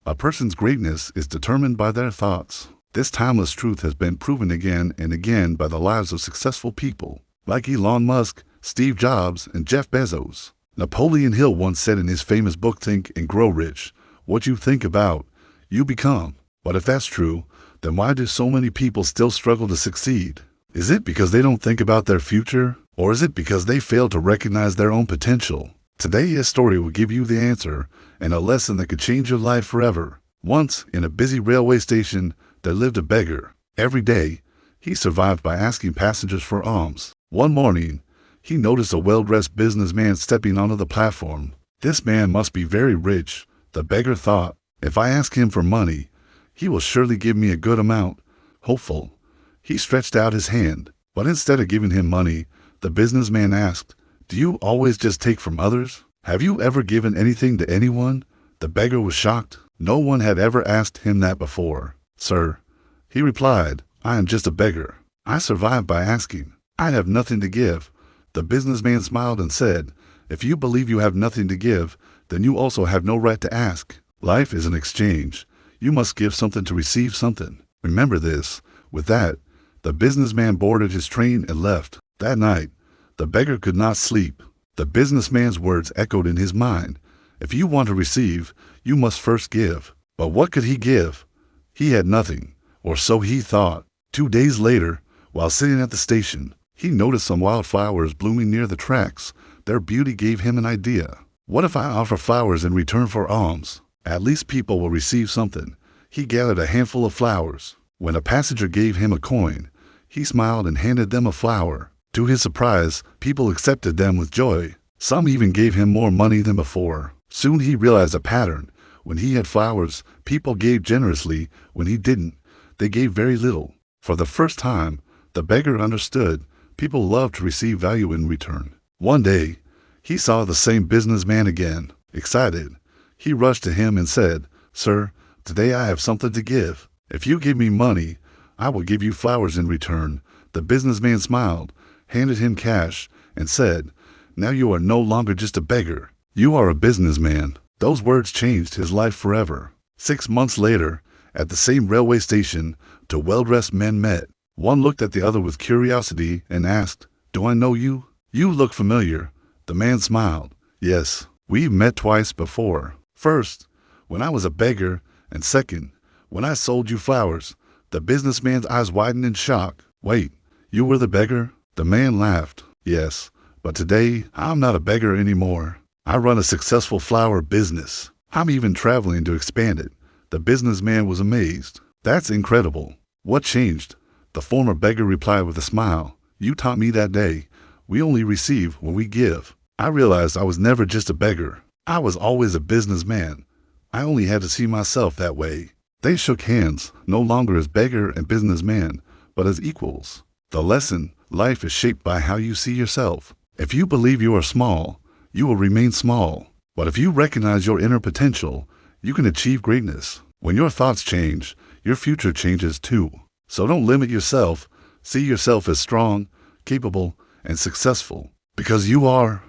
A person's greatness is determined by their thoughts. This timeless truth has been proven again and again by the lives of successful people, like Elon Musk, Steve Jobs, and Jeff Bezos. Napoleon Hill once said in his famous book Think and Grow Rich, "What you think about, you become." But if that's true, then why do so many people still struggle to succeed? Is it because they don't think about their future? Or is it because they fail to recognize their own potential? Today, a story will give you the answer and a lesson that could change your life forever. Once, in a busy railway station, there lived a beggar. Every day, he survived by asking passengers for alms. One morning, he noticed a well-dressed businessman stepping onto the platform. This man must be very rich, the beggar thought. If I ask him for money, he will surely give me a good amount. Hopeful, he stretched out his hand. But instead of giving him money, the businessman asked, "Do you always just take from others? Have you ever given anything to anyone?" The beggar was shocked. No one had ever asked him that before. "Sir," he replied, "I am just a beggar. I survive by asking. I have nothing to give." The businessman smiled and said, "If you believe you have nothing to give, then you also have no right to ask. Life is an exchange. You must give something to receive something. Remember this." With that, the businessman boarded his train and left. That night, the beggar could not sleep. The businessman's words echoed in his mind. If you want to receive, you must first give. But what could he give? He had nothing, or so he thought. 2 days later, while sitting at the station, he noticed some wildflowers blooming near the tracks. Their beauty gave him an idea. What if I offer flowers in return for alms? At least people will receive something. He gathered a handful of flowers. When a passenger gave him a coin, he smiled and handed them a flower. To his surprise, people accepted them with joy. Some even gave him more money than before. Soon he realized a pattern. When he had flowers, people gave generously. When he didn't, they gave very little. For the first time, the beggar understood. People love to receive value in return. One day, he saw the same businessman again. Excited, he rushed to him and said, "Sir, today I have something to give. If you give me money, I will give you flowers in return." The businessman smiled, handed him cash, and said, "Now you are no longer just a beggar. You are a businessman." Those words changed his life forever. 6 months later, at the same railway station, two well-dressed men met. One looked at the other with curiosity and asked, "Do I know you?" "You look familiar." The man smiled. "Yes, we've met twice before. First, when I was a beggar, and second, when I sold you flowers." The businessman's eyes widened in shock. "Wait, you were the beggar?" The man laughed. "Yes, but today I'm not a beggar anymore. I run a successful flower business. I'm even traveling to expand it." The businessman was amazed. "That's incredible. What changed?" The former beggar replied with a smile. "You taught me that day. We only receive when we give. I realized I was never just a beggar. I was always a businessman. I only had to see myself that way." They shook hands, no longer as beggar and businessman, but as equals. The lesson: life is shaped by how you see yourself. If you believe you are small, you will remain small. But if you recognize your inner potential, you can achieve greatness. When your thoughts change, your future changes too. So don't limit yourself. See yourself as strong, capable, and successful. Because you are.